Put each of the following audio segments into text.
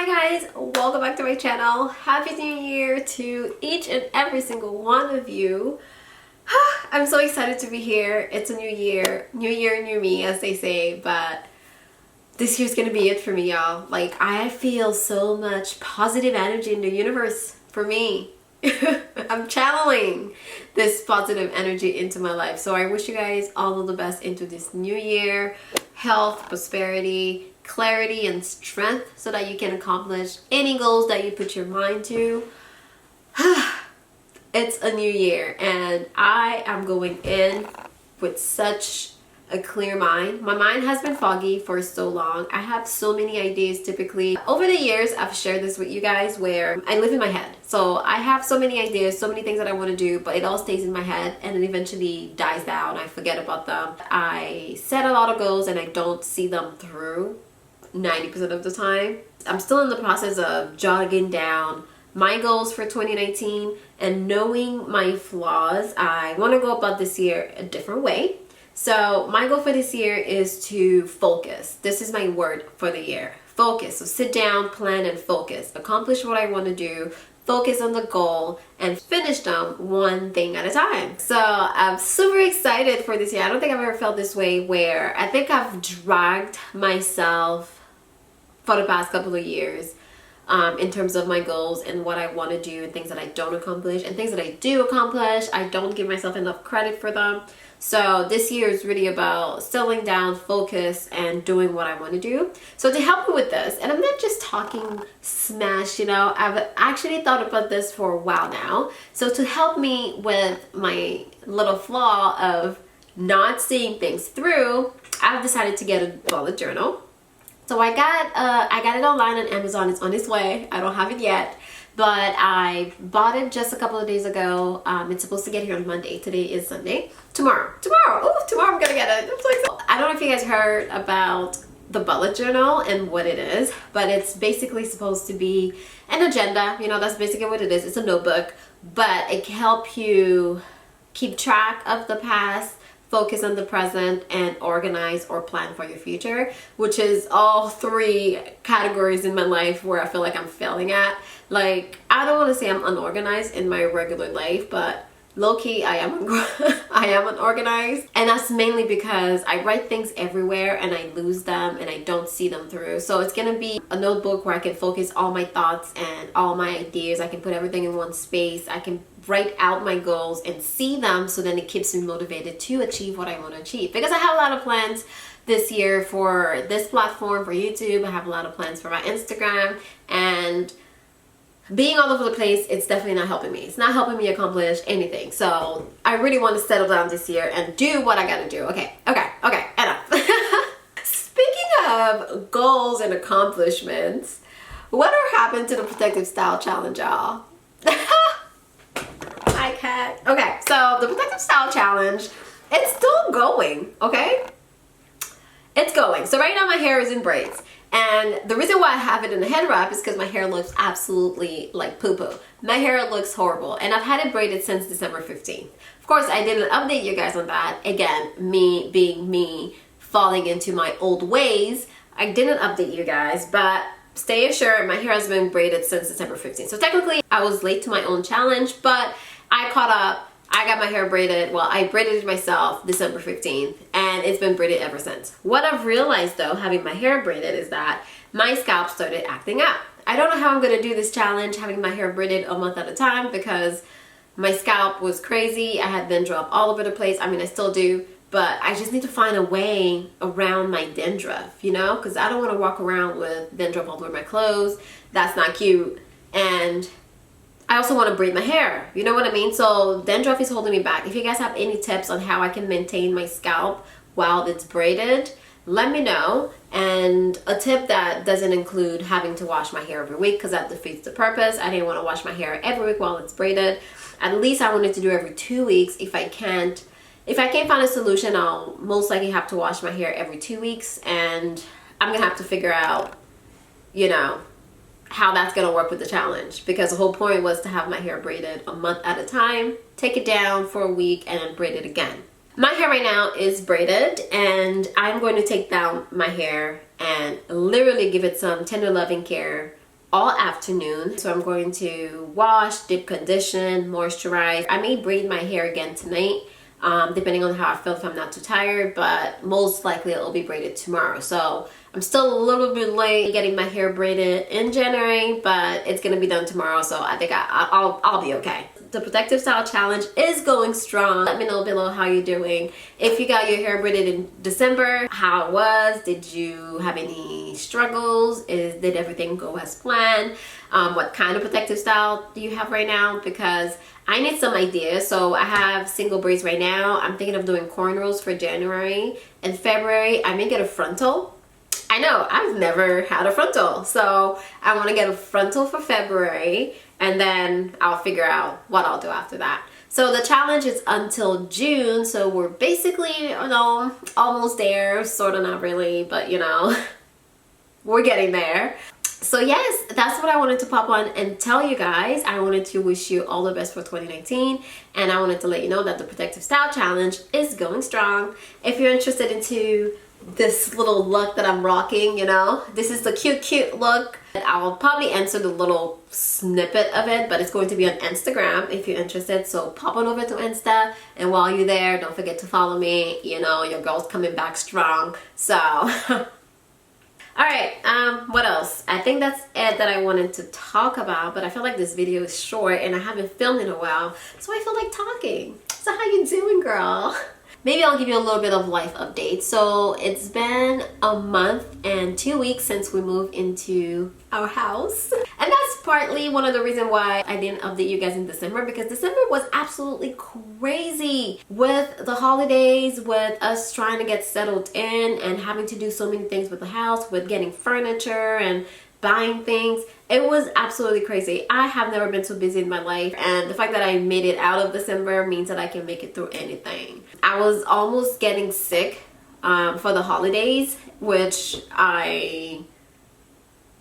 Hi guys, welcome back to my channel. Happy New Year to each and every single one of you. I'm so excited to be here. It's a new year, new me as they say, but this year's gonna be it for me, y'all. Like, I feel so much positive energy in the universe for me. I'm channeling this positive energy into my life. So I wish you guys all of the best into this new year. Health, prosperity, clarity, and strength so that you can accomplish any goals that you put your mind to. It's a new year and I am going in with such a clear mind. My mind has been foggy for so long. I have so many ideas typically. Over the years, I've shared this with you guys where I live in my head. So I have so many ideas, so many things that I want to do, but it all stays in my head and it eventually dies down. I forget about them. I set a lot of goals and I don't see them through 90% of the time. I'm still in the process of jogging down my goals for 2019 and knowing my flaws. I want to go about this year a different way. So my goal for this year is to focus. This is my word for the year. Focus. So sit down, plan, and focus. Accomplish what I want to do. Focus on the goal and finish them one thing at a time. So I'm super excited for this year. I don't think I've ever felt this way where I think I've dragged myself for the past couple of years in terms of my goals and what I want to do and things that I don't accomplish and things that I do accomplish. I don't give myself enough credit for them. So this year is really about settling down, focus, and doing what I want to do. So to help me with this, and I'm not just talking smash, you know, I've actually thought about this for a while now. So to help me with my little flaw of not seeing things through, I've decided to get a bullet journal. So I got it online on Amazon. It's on its way. I don't have it yet, but I bought it just a couple of days ago. It's supposed to get here on Monday. Today is Sunday. Tomorrow. Oh, tomorrow I'm gonna get it. I'm so excited. I don't know if you guys heard about the bullet journal and what it is, but it's basically supposed to be an agenda. You know, that's basically what it is. It's a notebook, but it can help you keep track of the past, focus on the present, and organize or plan for your future, which is all three categories in my life where I feel like I'm failing at. Like, I don't want to say I'm unorganized in my regular life, but low-key I am unorganized, and that's mainly because I write things everywhere and I lose them and I don't see them through. So it's gonna be a notebook where I can focus all my thoughts and all my ideas. I can put everything in one space. I can write out my goals and see them, so then it keeps me motivated to achieve what I want to achieve, because I have a lot of plans this year for this platform, for YouTube. I have a lot of plans for my Instagram, and being all over the place, it's definitely not helping me. It's not helping me accomplish anything. So I really want to settle down this year and do what I gotta do. Okay, enough. Speaking of goals and accomplishments, whatever happened to the Protective Style Challenge, y'all? I can't. Okay, so the Protective Style Challenge, it's still going, okay? It's going. So right now my hair is in braids. And the reason why I have it in a head wrap is because my hair looks absolutely like poo-poo. My hair looks horrible. And I've had it braided since December 15th. Of course, I didn't update you guys on that. Again, me being me, falling into my old ways, I didn't update you guys, but stay assured, my hair has been braided since December 15th. So technically, I was late to my own challenge, but I caught up. I got my hair braided. Well, I braided it myself December 15th, and it's been braided ever since. What I've realized though, having my hair braided, is that my scalp started acting up. I don't know how I'm gonna do this challenge, having my hair braided a month at a time, because my scalp was crazy. I had dandruff all over the place. I mean, I still do, but I just need to find a way around my dandruff, you know? Because I don't wanna walk around with dandruff all over my clothes. That's not cute. And I also want to braid my hair, you know what I mean? So dandruff is holding me back. If you guys have any tips on how I can maintain my scalp while it's braided, let me know. And a tip that doesn't include having to wash my hair every week, because that defeats the purpose. I didn't want to wash my hair every week while it's braided. At least I wanted to do every 2 weeks. If I can't find a solution, I'll most likely have to wash my hair every 2 weeks, and I'm gonna have to figure out, you know, how that's gonna work with the challenge, because the whole point was to have my hair braided a month at a time, take it down for a week, and then braid it again. My hair right now is braided, and I'm going to take down my hair and literally give it some tender loving care all afternoon. So I'm going to wash, deep condition, moisturize. I may braid my hair again tonight, depending on how I feel, if I'm not too tired, but most likely it'll be braided tomorrow. So I'm still a little bit late getting my hair braided in January, but it's gonna be done tomorrow, so I think I'll be okay. The Protective Style Challenge is going strong. Let me know below how you're doing. If you got your hair braided in December, how it was. Did you have any struggles? Did everything go as planned? What kind of protective style do you have right now? Because I need some ideas. So I have single braids right now. I'm thinking of doing cornrows for January. In February, I may get a frontal. I know, I've never had a frontal. So I want to get a frontal for February, and then I'll figure out what I'll do after that. So the challenge is until June, so we're basically, you know, almost there. Sort of, not really, but you know, we're getting there. So yes, that's what I wanted to pop on and tell you guys. I wanted to wish you all the best for 2019, and I wanted to let you know that the Protective Style Challenge is going strong. If you're interested into this little look that I'm rocking, you know, this is the cute look. I'll probably answer the little snippet of it, but it's going to be on Instagram if you're interested. So pop on over to Insta, and while you're there, don't forget to follow me. You know, your girl's coming back strong. So alright, what else? I think that's it that I wanted to talk about, but I feel like this video is short and I haven't filmed in a while, so I feel like talking. So how you doing, girl? Maybe I'll give you a little bit of life update. So it's been a month and 2 weeks since we moved into our house. And that's partly one of the reasons why I didn't update you guys in December, because December was absolutely crazy with the holidays, with us trying to get settled in and having to do so many things with the house, with getting furniture and buying things. It was absolutely crazy. I have never been so busy in my life, and the fact that I made it out of December means that I can make it through anything. I was almost getting sick for the holidays, which I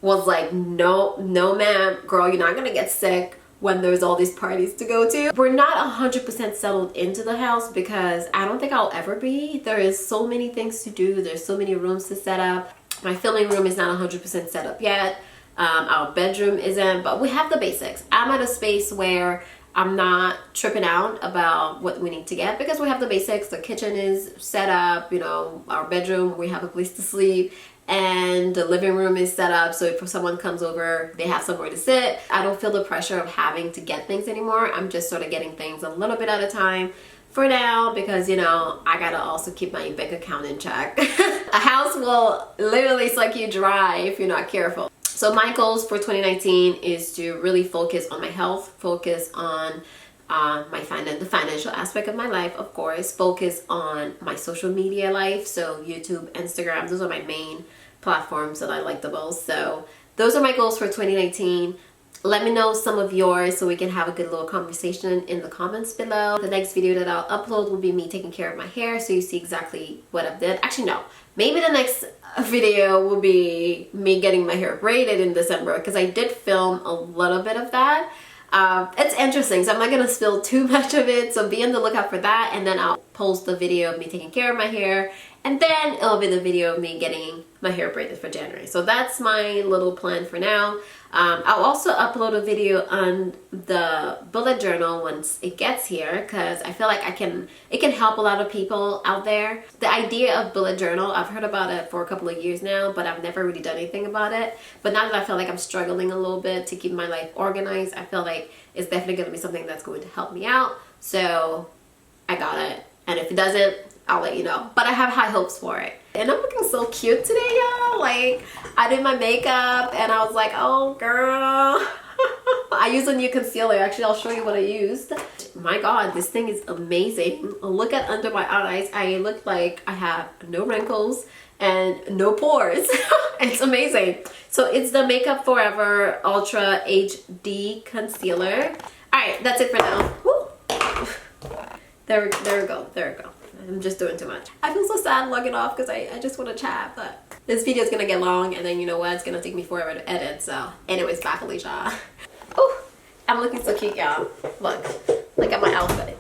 was like, no ma'am, girl, you're not gonna get sick when there's all these parties to go to. We're not 100% settled into the house because I don't think I'll ever be. There is so many things to do. There's so many rooms to set up. My filming room is not 100% set up yet. Our bedroom isn't, but we have the basics. I'm at a space where I'm not tripping out about what we need to get because we have the basics. The kitchen is set up, you know, our bedroom, we have a place to sleep, and the living room is set up so if someone comes over, they have somewhere to sit. I don't feel the pressure of having to get things anymore. I'm just sort of getting things a little bit at a time for now because, you know, I gotta also keep my bank account in check. A house will literally suck you dry if you're not careful. So my goals for 2019 is to really focus on my health, focus on the financial aspect of my life, of course, focus on my social media life. So YouTube, Instagram, those are my main platforms that I like the most. So those are my goals for 2019. Let me know some of yours so we can have a good little conversation in the comments below. The next video that I'll upload will be me taking care of my hair, so you see exactly what I've did. Actually, no. Maybe the next video will be me getting my hair braided in December, because I did film a little bit of that. It's interesting, so I'm not going to spill too much of it, so be on the lookout for that, and then I'll post the video of me taking care of my hair, and then it'll be the video of me getting my hair braided for January. So that's my little plan for now. I'll also upload a video on the bullet journal once it gets here, because I feel like it can help a lot of people out there. The idea of bullet journal, I've heard about it for a couple of years now, but I've never really done anything about it. But now that I feel like I'm struggling a little bit to keep my life organized, I feel like it's definitely going to be something that's going to help me out. So I got it. And if it doesn't, I'll let you know. But I have high hopes for it. And I'm looking so cute today, y'all. Like, I did my makeup and I was like, oh girl. I used a new concealer. Actually, I'll show you what I used. My god, this thing is amazing. Look at under my eyes. I look like I have no wrinkles and no pores. It's amazing. So it's the Makeup Forever Ultra HD Concealer. Alright, that's it for now. Woo. There we go. I'm just doing too much. I feel so sad logging off because I just want to chat, but this video is gonna get long, and then you know what, it's gonna take me forever to edit. So anyways, back Alicia. Oh, I'm looking so cute, y'all. Look at my outfit.